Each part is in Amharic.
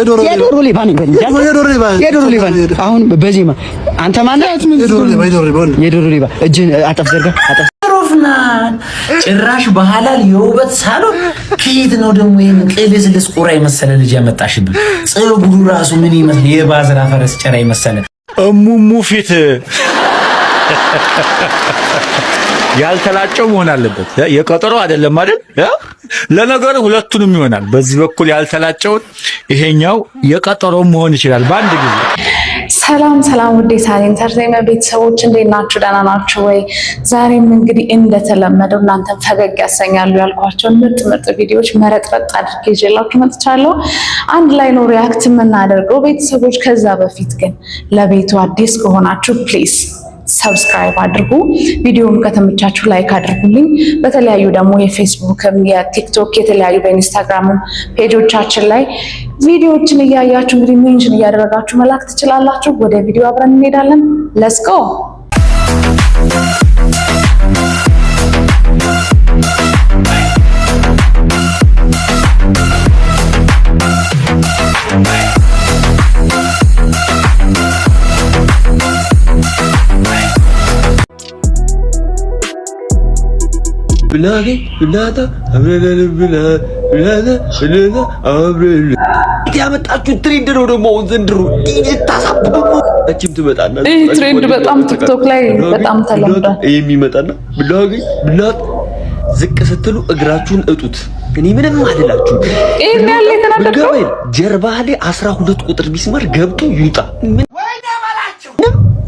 የዶሮ ሌባ ነኝ አሁን በዜማ አንተ ማነህ? የዶሮ ሌባ እጅን አጠፍ ዘርጋ አጠፍ ሮፍናን ጭራሽ በሐላል የውበት ሳሎን ከየት ነው ደግሞ ይሄን ቅልስልስ ቁራ የመሰለ ልጅ ያመጣሽብን? ፀጉሩ ራሱ ምን ይመስል የባዝራ ፈረስ ጭራ ይመስል እሙሙ ፊት ያልተላጨው መሆን አለበት። የቀጠሮ አይደለም አይደል? ለነገሩ ሁለቱንም ይሆናል። በዚህ በኩል ያልተላጨው ይሄኛው የቀጠሮ መሆን ይችላል በአንድ ጊዜ። ሰላም ውዴ ሳሪ ኢንተርቴይንመንት ቤተሰቦች እንዴት ናችሁ? ደህና ናችሁ ወይ? ዛሬም እንግዲህ እንደተለመደው እናንተን ፈገግ ያሰኛሉ ያልኳቸውን ምርጥ ቪዲዮዎች መረጥረጥ አድርጌ ይዤላችሁ መጥቻለሁ። አንድ ላይ ነው ሪያክት የምናደርገው ቤተሰቦች። ከዛ በፊት ግን ለቤቱ አዲስ ከሆናችሁ ፕሊዝ ሰብስክራይብ አድርጉ። ቪዲዮውን ከተመቻችሁ ላይክ አድርጉልኝ። በተለያዩ ደግሞ የፌስቡክም የቲክቶክ የተለያዩ በኢንስታግራም ፔጆቻችን ላይ ቪዲዮዎችን እያያችሁ እንግዲህ ሜንሽን እያደረጋችሁ መላክ ትችላላችሁ። ወደ ቪዲዮ አብረን እንሄዳለን። ሌትስ ጎ። ብላታ አብረን ያመጣችሁ ትሬንድ ነው ደግሞ ዘንድሮ ታሳብቡ እቺም ትመጣና ይሄ ትሬንድ በጣም ቲክቶክ ላይ በጣም ተለምዷል። የሚመጣና ብላት ዝቅ ስትሉ እግራችሁን እጡት። እኔ ምንም አይደላችሁ። ይሄን ያለ የተናደቀው ጀርባ ላይ 12 ቁጥር ቢስማር ገብቶ ይውጣ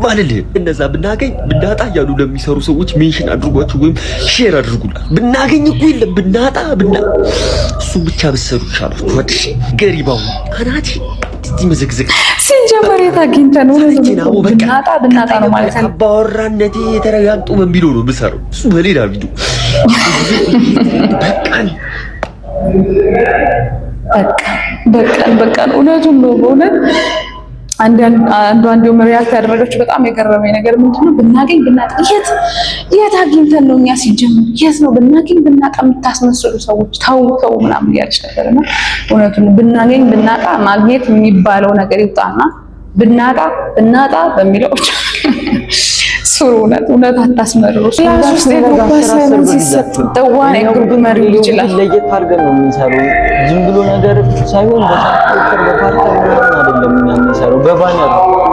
ማለት እነዛ ብናገኝ ብናጣ ያሉ ለሚሰሩ ሰዎች ሜንሽን አድርጓቸው ወይም ሼር አድርጉላችሁ። ብናገኝ እኮ የለም ብናጣ እሱ ብቻ በሰሩ ይሻላችሁ። ወድሽ ገሪባው አናቲ መዘግዘግ ሲጀመር የታግኝተን ነው ብናጣ ነው ማለት ነው። አባወራነቴ የተረጋግጦ በሚለው ነው ብሰሩ እሱ በሌላ ቪዲዮ በቃን እውነቱን ነው በእውነት አንዱ ሪያክት ያደረገችው በጣም የገረመኝ ነገር ምንድነው? ብናገኝ ብናጣ የት አግኝተን ነው እኛ ሲጀምር የት ነው ብናገኝ ብናጣ የምታስመስሉ ሰዎች ተው ምናምን እያለች ነበርና እውነቱን ብናገኝ ብናጣ ማግኘት የሚባለው ነገር ይውጣና ብናጣ በሚለው ሱሩ እውነት አታስመርሩ። ክላስ ውስጥ የግሩፕ አሳይመንት ሲሰጥ ደዋን የግሩፕ መሪው ይችላል። ለየት አድርገን ነው የምንሰራው። ዝም ብሎ ነገር ሳይሆን በፓርተር አይደለም የምንሰራው።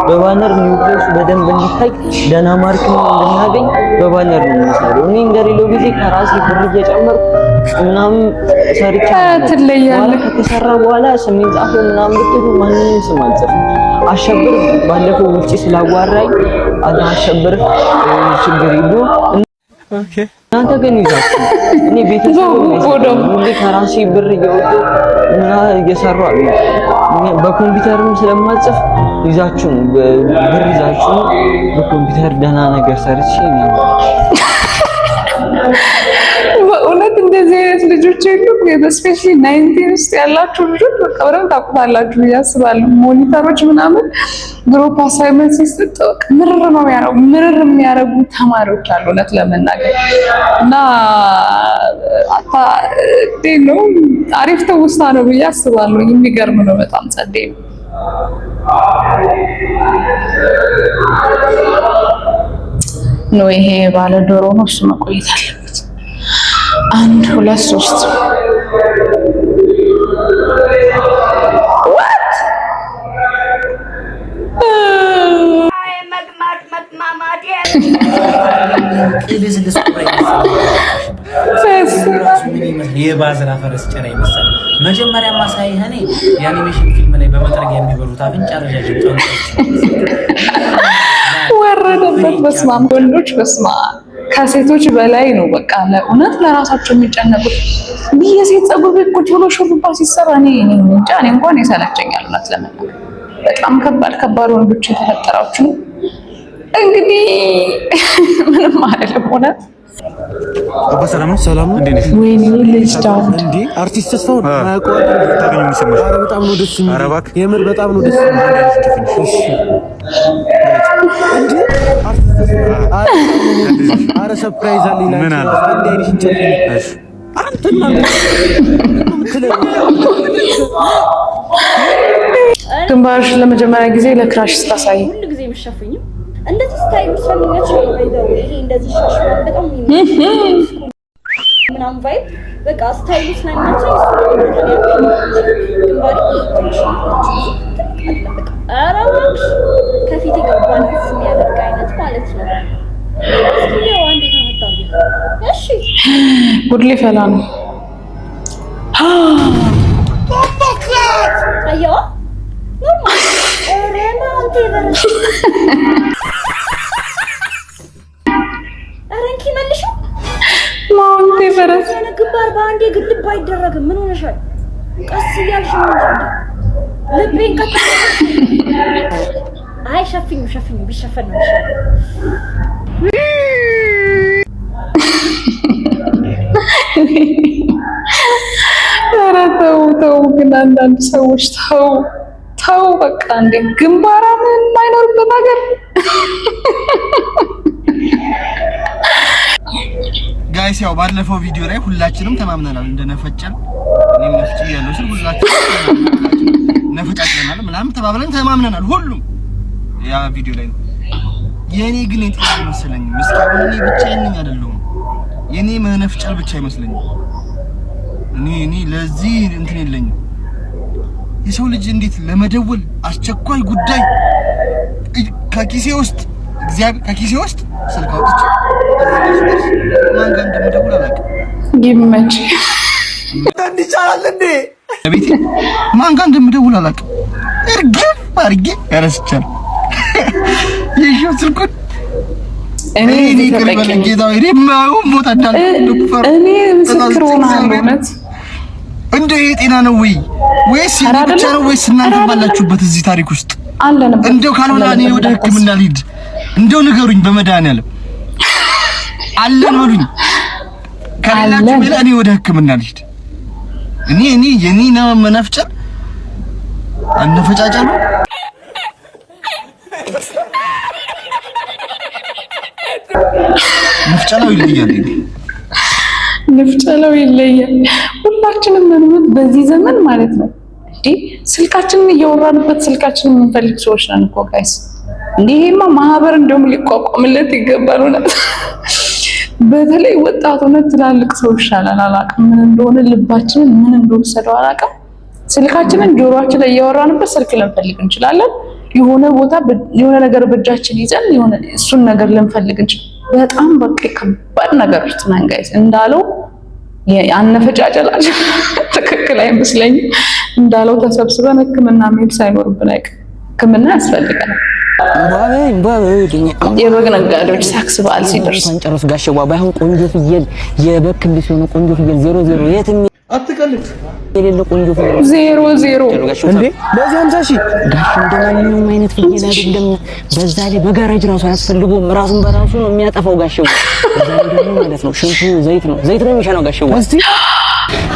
በባነር ኒውክሊየስ በደንብ እንዲታይ ደህና ማርክ እንድናገኝ በባነር ነው የምንሰራው። እኔ እንደሌለው ጊዜ ከራሴ ብር እየጨመርኩ ምናምን ሰርቼ ትለያለህ። ከተሰራ በኋላ ስሜን ጻፈ ምናምን ብትሉ ማንንም ስም አልጽፍም። አሸብር ባለፈው ውጪ ስላዋራኝ አሸብር ችግር የለውም። ኦኬ እናንተ ግን ይዛችሁ እኔ ቤተሰብ ሁሌ ከራሴ ብር እያወጡ እና እየሰሩ አሉ። በኮምፒውተርም ስለማጽፍ ይዛችሁ ብር ይዛችሁ በኮምፒውተር ደህና ነገር ሰርቼ ነው። በእውነት እንደዚህ አይነት ልጆች የሉም። ስፔሻሊ 19 ውስጥ ያላችሁ ልጆች በቃ በደንብ ታውቁታላችሁ ብዬ አስባለሁ። ሞኒተሮች ምናምን ግሩፕ አሳይመንት ሲሰጥ ምርር የሚያደርጉ ተማሪዎች አሉ እውነት ለመናገር እና ነው አሪፍ ትውስታ ነው ብዬ አስባለሁ። የሚገርም ነው በጣም ጸዴ ነው። ይሄ ባለ ዶሮ ነው እሱ መቆየት አለበት። 1 2 3 የባዝራ ፈረስ ጭራ ይመስል መጀመሪያ ማሳይህ እኔ የአኒሜሽን ፊልም ላይ በመጥረግ የሚበሉት አፍንጫ ረጃጅም ጠንቆች ወረደበት። በስማም ወንዶች በስማም ከሴቶች በላይ ነው። በቃ ለእውነት ለራሳቸው የሚጨነቁት የሴት ፀጉር ቤት ቁጭ ብሎ ሹሩባ ሲሰራ እኔ እንኳን ይሰለቸኛል እውነት ለመናገር። በጣም ከባድ ወንዶች የተፈጠራችሁ እንግዲህ ምንም አይደለም እውነት። አባ ሰላም ነው እንዴ? ወይኔ ልጅ ዳውድ እንዴ አርቲስት ተስፋው ማያውቀው ታገኙ የሚሰማሽ? ኧረ በጣም ነው ደስ የሚል። ኧረ እባክህ የምር በጣም ነው ደስ የሚል። እሺ እንዴ ኧረ ሰርፕራይዝ አለኝ ምን አለ አንዴ አይንሽን ጨፍኝ። እሺ አንተና ግንባርሽ ለመጀመሪያ ጊዜ ለክራሽ ስታሳይ ሁሉ ጊዜ የምትሸፍኝው እንደዚህ ስታይል ስለሚመች ነው። ይሄ እንደዚህ ሻሽ በጣም ምናምን ቫይብ በቃ ስታይሉ ስለሚመች ግንባሪ አራውንድ ከፊት ጋር ባላንስ የሚያደርግ አይነት ማለት ነው። እስኪ ያው አንዴ ተመጣጣኝ እሺ ጉድሌ ፈላ ነው ቦክላት አየዋ ኖርማል ረና አንተ ይበርሽ አረንኪ መልሽ ማንቴ በረስ ግንባር በአንዴ ግድብ አይደረግም። ምን ሆነሻል? ቀስ እያልሽ ነው ልቤን ቀጥ አይ ሸፍኙ ቢሸፈን ነው ይሻላል። ኧረ ተው ግን አንዳንድ ሰዎች ተው በቃ እንደ ግንባራ ምን የማይኖርበት ነገር ጋይስ ያው ባለፈው ቪዲዮ ላይ ሁላችንም ተማምነናል እንደነፈጨን እኔም ነፍጭ ያለው ሲል ሁላችንም ነፈጫጭናል ምናምን ተባብለን ተማምነናል። ሁሉም ያ ቪዲዮ ላይ ነው። የኔ ግን እንትን መሰለኝ መስካም እኔ ብቻዬን ነኝ አይደለሁም። የኔ መነፍጨል ብቻ አይመስለኝም። እኔ ለዚህ እንትን የለኝም። የሰው ልጅ እንዴት ለመደወል አስቸኳይ ጉዳይ ከኪሴ ውስጥ ስልክ አውጥቼ ማን ጋር እንደምደውል አላውቅም። ይመች ይቻላል እንዴ ቤቴ ማን ጋር እንደምደውል አላውቅም። እርግፍ አድርጌ ያረስቻለሁ። ይሄው ስልኩን እኔ ቅርበል ጌታው ማው ሞት እንዳለ እኔ ምስክር ሆናለሁ። እውነት እንደ ጤና ነው ወይስ ብቻ ነው ወይስ እናንተ ባላችሁበት እዚህ ታሪክ ውስጥ አለንበት? እንደው ካልሆነ እኔ ወደ ሕክምና ልሂድ። እንደው ንገሩኝ በመድኃኒዓለም አለን በሉኝ። ካላችሁ ቢል እኔ ወደ ሕክምና ልሂድ። እኔ የኔ ነው መነፍጨር አነፈጫጨሩ ንፍጨለው ይለያል። ሁላችንም ምንት በዚህ ዘመን ማለት ነው እንዴ ስልካችንን እያወራንበት ስልካችንን የምንፈልግ ሰዎች ነን እኮ ጋይስ። እንዴማ ማህበር እንደውም ሊቋቋምለት ይገባል። በተለይ ወጣት ሆነ ትላልቅ ሰው ይሻላል። አላውቅም ምን እንደሆነ ልባችንን ምን እንደወሰደው አላውቅም። ስልካችንን ጆሮአችን ላይ እያወራንበት ስልክ ልንፈልግ እንችላለን። የሆነ ቦታ የሆነ ነገር በእጃችን ይዘን የሆነ እሱን ነገር ልንፈልግ እንችላለን። በጣም በቃ ከባድ ነገር ውስጥ ነን ጋይስ። እንዳለው ያነፈጫጨላችን ትክክል አይመስለኝም። እንዳለው ተሰብስበን ሕክምና መሄድ ሳይኖርብን አይቀር ሕክምና ያስፈልገናል። የበግ ነጋዴዎች ታክስ በዓል ሲደርስ ጨርስ ጋሸዋ ባይሆን ቆንጆ ፍየል የበክል ሲሆን ቆንጆ ፍየል 00 የትም አትቀልድ የሌለ ቆንጆ ፍየል 00 እንዴ ለዚህ 50 ሺህ ጋሽ እንደማንኛውም አይነት ፍየል አይደለም። በዛ ላይ በጋራጅ ራሱ አያስፈልገውም። ራሱን በራሱ ነው የሚያጠፋው ጋሸዋ። በዛ ላይ ደግሞ ማለት ነው ሽንቱ ዘይት ነው የሚሻለው ጋሸዋ። እስቲ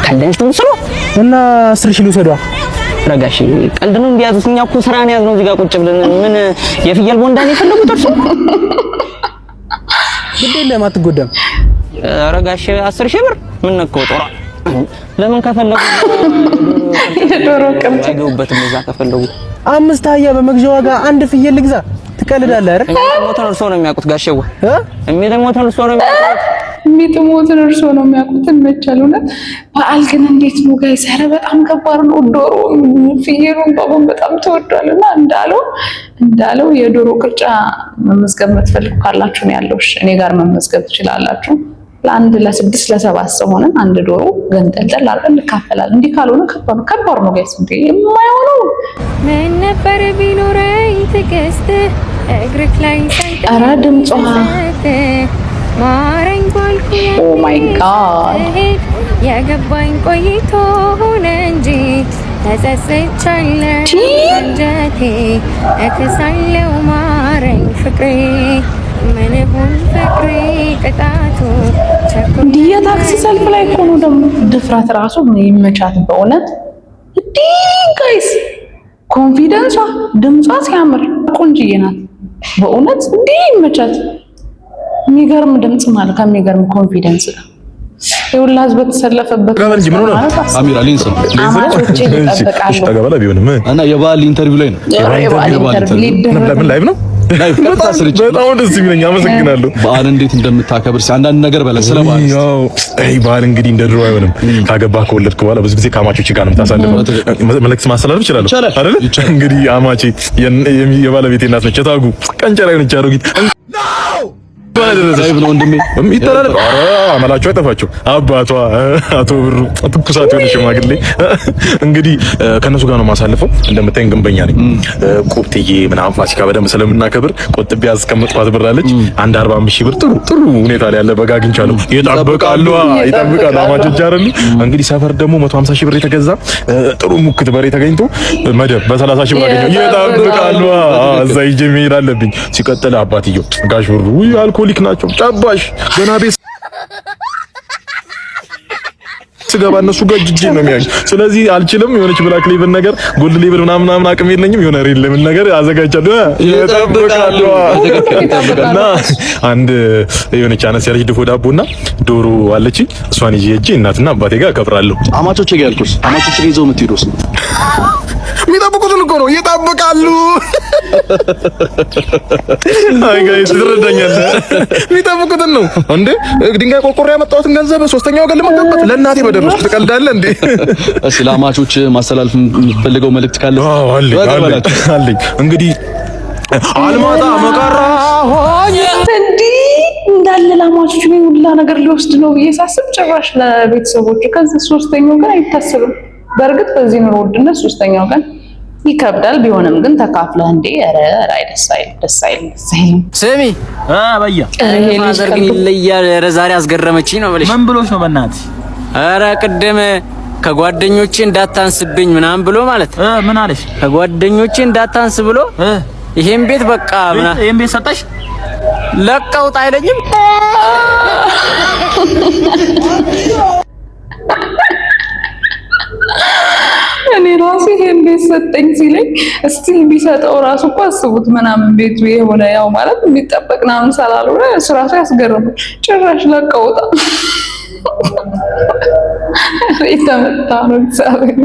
ካለንሽ ተወስኖ እና 10 ሺህ ልውሰዷ ረጋሽ ቀልድ ነው እንዲያዙት። እኛ እኮ ስራ ነው ያዝነው እዚህ ጋር ቁጭ ብለን ምን የፍየል ቦንዳን የፈለጉት እርሱ ግዴለም አትጎዳም። ረጋሽ 10 ሺህ ብር ምን ነው ጦራ ለምን ከፈለጉ የዶሮ ቅምጭ አይገቡበትም። እዛ ከፈለጉ 5 አህያ በመግዣ ዋጋ አንድ ፍየል ልግዛ። ትቀልዳለህ አይደል? የሚጥሞትን እርሶ ነው የሚያውቁት ጋሼዋ። የሚጥሞትን እርሶ ነው የሚያውቁት። የሚጥሞትን እርሶ ነው የሚያውቁት። እንመቻለን። እውነት በዓል ግን እንዴት ነው ጋይስ? ኧረ በጣም ከባድ ነው። ዶሮ ፍየሉን ባቦን በጣም ተወዷልና እንዳለው የዶሮ ቅርጫ መመዝገብ የምትፈልጉ ካላችሁ ነው ያለው። እኔ ጋር መመዝገብ ትችላላችሁ። ለአንድ ለ6 ለ7 ሰው ሆነን አንድ ዶሮ ገንጠልጠል አድርገን እንካፈላለን። እንዲህ ካልሆነ ከባድ ነው ጋይስ። እንዴ የማይሆነው ምን ነበር ቢኖረኝ ትዕግስት እግርክ ላይ ሳይቀር ኧረ ድምጿ ማረኝ ባልኩ ኦ ማይ ጋድ የገባኝ ቆይቶ ሆነ እንጂ ተጸጽቻለሁ አንጀቴ እከሳለሁ ማረኝ ፍቅሬ ምን ይሁን ፍቅሬ ቅጣቱ እንዲህ የታክሲ ሰልፍ ላይ እኮ ነው ደግሞ ድፍረት ራሱ ይመቻት በእውነት እንዴ ጋይስ። ኮንፊደንሷ ድምጿ ሲያምር ቆንጅዬ ናት በእውነት እንዴ ይመቻት። የሚገርም ድምጽ ማለት ከሚገርም ኮንፊደንስ የሁላ ህዝብ ተሰለፈበት እንጂ ምን ሆነ? አሚራ ሊንስ ነው ተጋባላ ቢሆንም እና የባህል ኢንተርቪው ላይ ነው። ምን ላይቭ ነው? በጣም ደስ ይለኛል። አመሰግናለሁ። በዓል እንዴት እንደምታከብር አንዳንድ ነገር በለ ስለ በዓል። ያው በዓል እንግዲህ እንደ ድሮ አይሆንም። ካገባህ ከወለድክ በኋላ ብዙ ጊዜ ከአማቾች ጋር ነው የምታሳልፈው። መልዕክት ማስተላለፍ ይችላል አይደል? እንግዲህ አማቼ የባለቤቴ እናት ነች። ታጉ ቀንጨራ ነች አሮጊት ነው ወንድሜ ይተላለፍ። ኧረ አመላቸው አይጠፋቸው። አባቷ አቶ ብሩ ትኩሳት የሆነ ሽማግሌ እንግዲህ ከነሱ ጋር ነው የማሳልፈው። እንደምታየኝ ግንበኛ ነኝ። ቁብጥዬ ምናምን ፋሲካ በደንብ ስለምናከብር ቆጥቤ ያስቀመጥኳት ብር አለች። አንድ 45,000 ብር ጥሩ ሁኔታ ላይ ያለ በግ አግኝቻለሁ። ይጠብቃሉ አማቾች አይደሉ? እንግዲህ ሰፈር ደግሞ 150,000 ብር የተገዛ ጥሩ ሙክት በሬ ተገኝቶ መደብ በ30,000 ብር አገኘሁ። ይጠብቃሉ። እዛ ሂጅ መሄድ አለብኝ። ሲቀጥል አባትየው ጋሽ ብሩ አልኮሊክ ናቸው። ጨባሽ ገና ቤት ስገባ እነሱ ጋር ጅጅ ነው የሚያኝ። ስለዚህ አልችልም። የሆነች ብላክ ሌብል ነገር ጎልድ ሌብል ምናምን አቅም የለኝም። የሆነ ሬል ሌብል ነገር አዘጋጃለሁ። ይጠብቃሉ እና አንድ የሆነች አነስ ያለች ድፎ ዳቦና ዶሮ አለችኝ። እሷን ይዤ ሂጅ እናትና አባቴ ጋር አከብራለሁ። አማቾቼ ጋር ያልኩስ አማቾቼ ጋር ይዘው የምትሄዱስ የሚጠብቁትን እኮ ነው። ይጠብቃሉ። አይ ጋይስ ትረዳኛለህ። የሚጠብቁትን ነው እንዴ? ድንጋይ ቆርቆሮ ያመጣሁትን ገንዘብ ሶስተኛው ገል ለማጣጣት ለእናቴ በደረስኩ ትቀልዳለህ እንዴ? እሺ ለአማቾች ማስተላለፍ የምትፈልገው መልእክት ካለ? አዎ አለኝ። እንግዲህ አልማጣ መቀራ ሆኝ እንዴ እንዳለ ለአማቾች ነው ሁላ ነገር ሊወስድ ነው ብዬ ሳስብ ጭራሽ ለቤተሰቦቹ ከዚህ ሶስተኛው ቀን አይታሰብም። በእርግጥ በዚህ ኑሮ ውድነት ሶስተኛው ቀን ይከብዳል። ቢሆንም ግን ተካፍለህ እንዴ ኧረ ደስ አይልም። ስሚ አባያ ማዘር ግን ይለያል። ኧረ ዛሬ አስገረመችኝ ነው ብለሽ ምን ብሎሽ ነው? በእናትህ ኧረ ቅድም ከጓደኞቼ እንዳታንስብኝ ምናምን ብሎ ማለት ምን አለሽ? ከጓደኞቼ እንዳታንስ ብሎ ይሄን ቤት በቃ ይሄን ቤት ሰጠሽ ለቀውጥ አይለኝም። እኔ ራሱ ይሄን ቤት ሰጠኝ ሲለኝ እስቲ ቢሰጠው ራሱ እኮ አስቡት ምናምን ቤቱ የሆነ ያው ማለት የሚጠበቅ ምናምን ስላልሆነ እሱ ራሱ ያስገርማል። ጭራሽ ለቀውጣ የተመታ ነው እግዚአብሔር።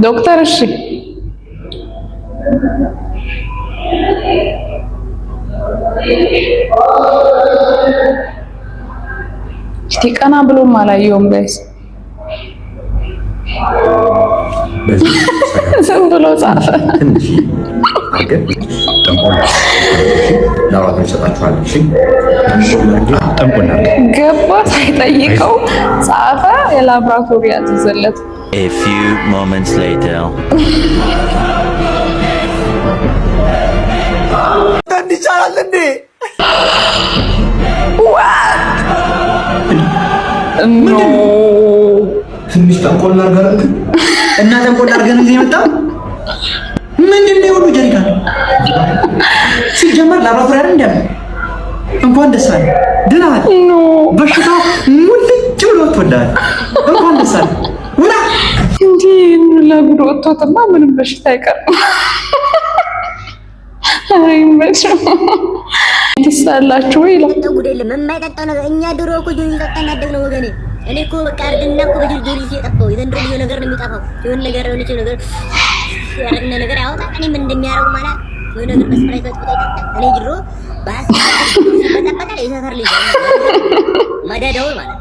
ዶክተር እሺ ቀና ብሎም አላየውም ጋይስ። ዝም ብሎ ጻፈ። ገባ ሳይጠይቀው ጻፈ። የላብራቶሪ ያዘዘለት። A few moments later. ይቻላል እንዴ? ትንሽ ጠንቆል አድርገን እና ጠንቆል አድርገን እዚህ የመጣው ምንድነው? የሁሉ ጀሪካን ሲጀመር ላብራቶሪ አይደል እንዴ? እንኳን ደስ አለ ድናል። በሽታው ሙልጭ ብሎ ወጥቷል። እንኳን ደስ አለ ወራ እንዴ ለጉድ ወጥቶትማ ምንም በሽታ አይቀርም። አይ መቼ ትሳላችሁ ወይ ይላል። ጉድ የለም የማይጠጣው ነገር። እኛ ድሮ እኮ ጆሪ ጠጣን ያደግነው ወገኔ። እኔ እኮ በቃ አርድና እኮ በጆሪ ሲጠጣው የዘንድሮ ልዩ ነገር ነው የሚጠፋው። የሆነ ነገር ነው ልጅ ነገር ያረግነ ነገር ያወጣ እኔ ምን እንደሚያረጉ ማለት የሆነ ነገር በስፕራይት ወጥቶ ይጠጣ። እኔ ድሮ ባስ በተጠበቀ የሰፈር ልጅ ማዳዳው ማለት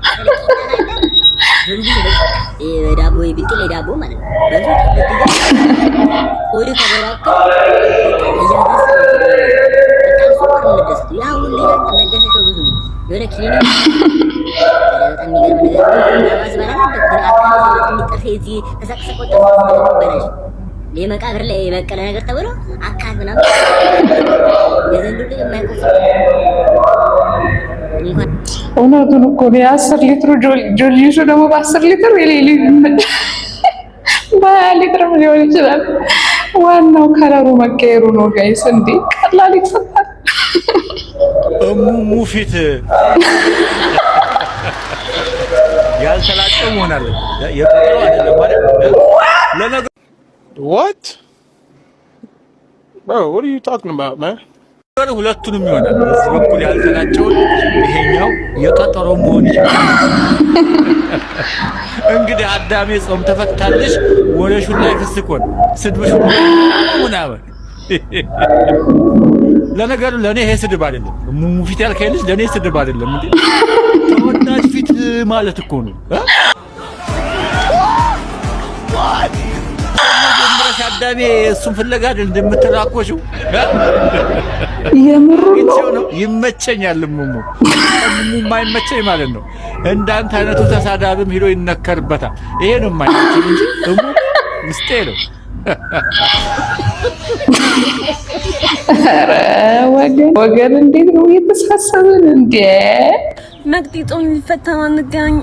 ዳቦ ቢጥል ዳቦ ማለት ነው። ወደ ተበራከ የመቃብር ላይ የበቀለ ነገር ተብሎ አካል ምናምን እውነቱን እኮ ነው። 10 ሊትር ጆልጂሱ ደግሞ በ10 ሊትር የሌሊ በ20 ሊትር ሊሆን ይችላል። ዋናው ከለሩ መቀየሩ ነው ጋይስ። እንዴ ቀላል ይፈታል። እሙሙ ፊት ያልተላጨው ሆናል። የቀረው አይደለም ማለት ለነገ What? Bro, what are you talking about, man? ሁለቱንም ይሆናል። በዚህ በኩል ያልተላጨውን ይሄኛው የቀጠሮ መሆን ይችላል። እንግዲህ አዳሜ ጾም ተፈታለሽ ወለሹን ላይ ፍስኮን ስድብሽ ምናምን። ለነገሩ ለኔ ይሄ ስድብ አይደለም። ሙፊት ያልከኝ ልጅ ለኔ ስድብ አይደለም እንዴ ተወዳጅ ፊት ማለት እኮ ነው። አዳሜ እሱን ፍለጋ አይደል እንደምትራቆሽው የምሩ ነው። ይመቸኛል ሙሙ የማይመቸኝ ማለት ነው። እንዳንተ አይነቱ ተሳዳብም ሄዶ ይነከርበታል። ይሄ ነው የማይመቸኝ እንጂ ሙሙ ውስጤ ነው። ኧረ ወገን እንዴት ነው የተሳሰብን እንዴ? ነግዲ ጾም ሊፈታ ነው እንገናኝ።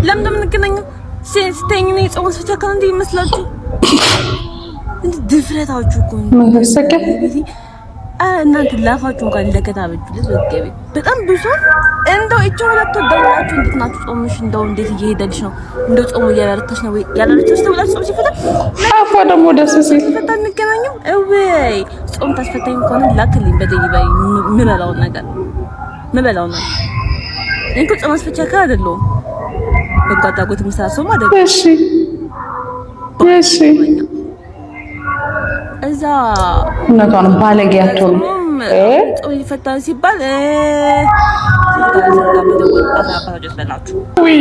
ለምን እንገናኝ? ሲስተኝ ነው ጾም ፈታ ካንዲ ይመስላችሁ? ድፍረታችሁ እኮ ነው መሰከ እናንተ ላፋችሁ እንኳን እንደከታበጁ ለዘገበ በጣም ብዙ እንደው እቺ ሁለት ደውላችሁ እንዴት ናችሁ? ጾምሽ እንደው እንዴት እየሄደልሽ ነው? እንደው ጾሙ እያበረታሽ ነው ወይ? ያላለችው ተብላችሁ ጾም ሲፈታ አፋ ደግሞ ደስ ሲል ሲፈታ እንገናኝም ወይ ጾም ታስፈታኝ እንኳን ላክልኝ በዴሊቨሪ ምበላው ነገር እንኳ ጾም አስፈቻ ካደለው በቃጣጎት ምሳሶ ማለት እሺ እዛ እነቷን ባለጌያቸው ነው ጾም ይፈታ ሲባል ወይ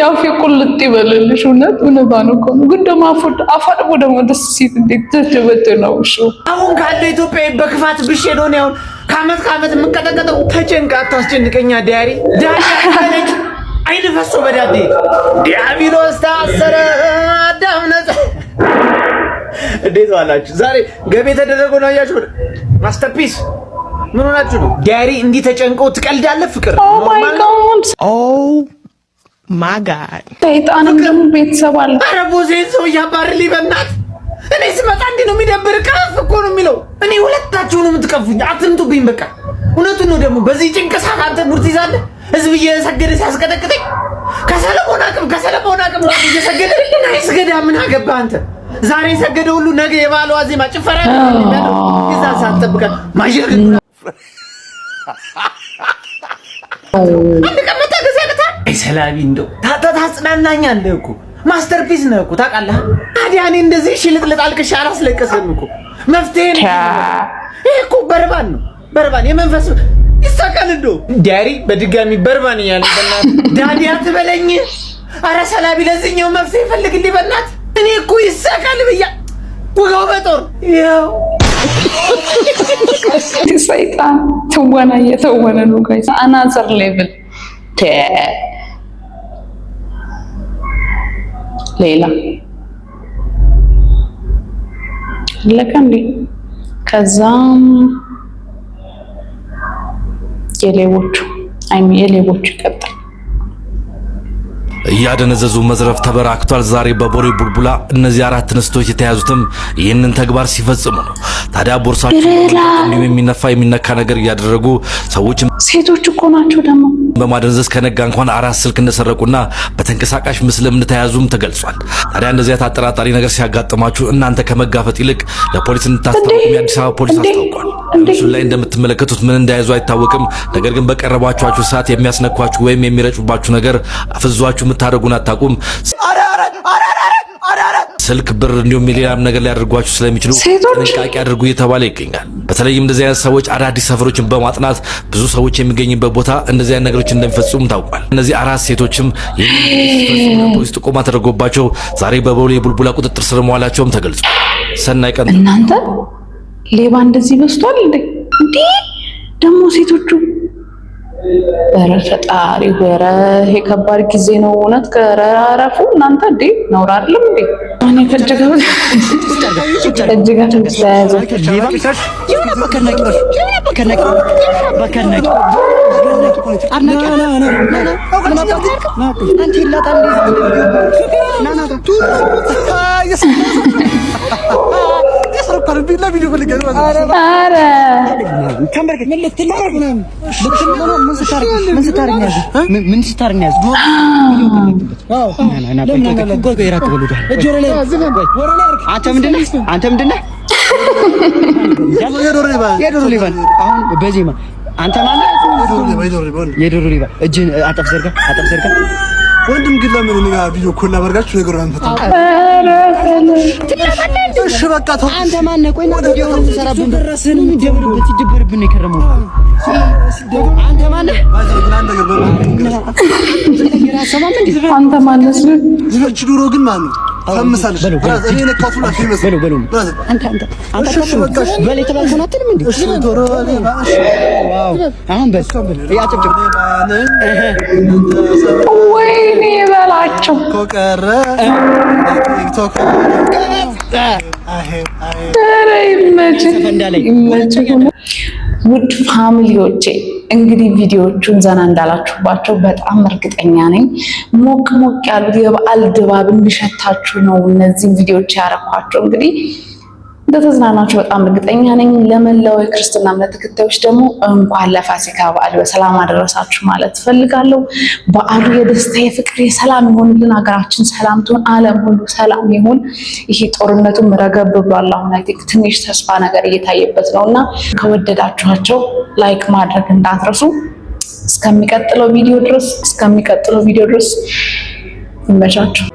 ያው ቁልጥ ይበልልሽ። እውነታ ነው እኮ ግን ደግሞ አፋድቦ ደግሞ ደስ ሲል እንዴት ተጀበተ ነው እሺ። አሁን ካለ ኢትዮጵያ በክፋት ብሼዶ ነው ያው ካመት የምንቀጠቀጠው። ተጨንቃ አታስጨንቀኛ ዲያሪ አለች አይደፈሶ በዳዴ ዲያብሎስ ታሰረ አዳም ነፃ። እንዴት ዋላችሁ? ዛሬ ገቤ ተደረገው ነው ያያችሁ። ማስተርፒስ ምን ሆናችሁ ነው? ዲያሪ እንዲህ ተጨንቆ ትቀልዳለህ? ፍቅር ኦ ማይ ጋድ ሰይጣንም ደግሞ ቤተሰብ አለ። ኧረ ቦሴን ሰው ያባርልኝ በእናትህ። እኔ ስመጣ እንዲህ ነው የሚደብር። ከፍ እኮ ነው የሚለው። እኔ ሁለታችሁ ነው የምትቀፉኝ። አትምጡብኝ በቃ። እውነቱን ነው ደግሞ በዚህ ጭንቅሳ አንተ ሙርት ይዛለህ። ህዝብ እየሰገደ ሲያስቀጠቅጠኝ ከሰለሞን አቅም እየሰገደ አይስገዳ ምን አገባህ አንተ? ዛሬ ሰገደ ሁሉ ነገ የባለው አዜማ ጭፈራ ነው። እዛ ሳትጠብቀን ማሽር አንድ ቀመጣ ገዘለታ ሰላቢ እንደው ታጽናናኛለህ እኮ ማስተርፒስ ነው እኮ ታውቃለህ። ታዲያ እኔ እንደዚህ ሽልጥልጥ አልቅሽ አላስለቀሰም እኮ መፍትሄ ነው። ይሄ እኮ በርባን ነው። በርባን የመንፈስ ይሳካል እንደው ዲያሪ በድጋሚ በርባን እያለ በእናትህ ዳዲያ ትበለኝ። ኧረ ሰላቢ ለዚህኛው መፍትሄ ፈልግልኝ በእናትህ። እኔ እኮ ይሳካል ብያ ወጋው በጦር ያው ሰይጣን ትወና እየተወነ ነው ጋይስ። አናዘር ሌቭል ሌላ ለከንዲ ከዛም የሌቦቹ ይቀጥላል። እያደነዘዙ መዝረፍ ተበራክቷል። ዛሬ በቦሌ ቡልቡላ እነዚህ አራት እንስቶች የተያዙትም ይህንን ተግባር ሲፈጽሙ ነው። ታዲያ ቦርሳቸው የሚነፋ የሚነካ ነገር እያደረጉ ሰዎች ሴቶች እኮ ናቸው ደግሞ በማደንዘዝ ከነጋ እንኳን 4 ስልክ እንደሰረቁና በተንቀሳቃሽ ምስልም እንደተያዙም ተገልጿል። ታዲያ እንደዚህ አጠራጣሪ ነገር ሲያጋጥማችሁ እናንተ ከመጋፈጥ ይልቅ ለፖሊስ እንድታስታውቁ የአዲስ አበባ ፖሊስ አስታውቋል። ምስሉ ላይ እንደምትመለከቱት ምን እንደያዙ አይታወቅም። ነገር ግን በቀረባችሁ ሰዓት የሚያስነኳችሁ ወይም የሚረጩባችሁ ነገር አፍዟችሁ የምታደርጉን አታውቁም። ስልክ፣ ብር እንዲሁም ሌላም ነገር ሊያደርጓችሁ ስለሚችሉ ጥንቃቄ አድርጉ እየተባለ ይገኛል። በተለይም እንደዚህ አይነት ሰዎች አዳዲስ ሰፈሮችን በማጥናት ብዙ ሰዎች የሚገኙበት ቦታ እንደዚህ አይነት ነገሮች እንደሚፈጽሙ ታውቋል። እነዚህ አራት ሴቶችም ፖሊስ ጥቆማ ተደርጎባቸው ዛሬ በቦሌ ቡልቡላ ቁጥጥር ስር መዋላቸውም ተገልጿል። ሰናይ ቀን። እናንተ ሌባ እንደዚህ በስቷል እንዴ? ደግሞ ሴቶቹ ኧረ ፈጣሪ ኧረ ይሄ ከባድ ጊዜ ነው እውነት። ከረረፉ እናንተ እንዴ ነውር አይደለም እንዴ? እኔ ከጀገው ተያዘ አንተ ምንድነህ? የዶሮ ሌባ አሁን በዜማ አንተ ማለት የዶሮ ሌባ እጅን አጠፍ ዘርጋ ወንድም ግን ለምን እኔ ጋር ቪዲዮ ኮል አበርጋችሁ ነገር አንፈታ? እሺ በቃ ተው። አንተ ማን ነህ? ቆይ ነው ቪዲዮ ተሰራብን ደረሰን ይደብርብን የከረመው አንተ ማን ነህ? አንተ ማን ነህ? ልጅ ዶሮ ግን ማን ነው? ፈምሳለሽ እኔ ነካቱላ ፌመስ በለው አንተ በል የተባልከው አትልም እንዴ? እሺ ዶሮ ዋው አሁን በስ ያጨብጭብ ወይኔ በላቸው ኮቀረ ቲክቶክ ውድ ፋሚሊዎቼ እንግዲህ ቪዲዮቹን ዘና እንዳላችሁባቸው በጣም እርግጠኛ ነኝ። ሞቅ ያሉት የበዓል ድባብ እንዲሸታችሁ ነው እነዚህን ቪዲዮዎች ያረኳቸው። እንግዲህ እንደተዝናናችሁ በጣም እርግጠኛ ነኝ። ለመላው የክርስትና እምነት ተከታዮች ደግሞ እንኳን ለፋሲካ በዓል በሰላም አደረሳችሁ ማለት ፈልጋለሁ። በዓሉ የደስታ የፍቅር የሰላም ይሁንልን። ሀገራችን ሰላም ትሁን፣ ዓለም ሁሉ ሰላም ይሁን። ይሄ ጦርነቱም ረገብ ብሏል። አሁን አይ ቲንክ ትንሽ ተስፋ ነገር እየታየበት ነውና ከወደዳችኋቸው ላይክ ማድረግ እንዳትረሱ። እስከሚቀጥለው ቪዲዮ ድረስ ይመቻችሁ።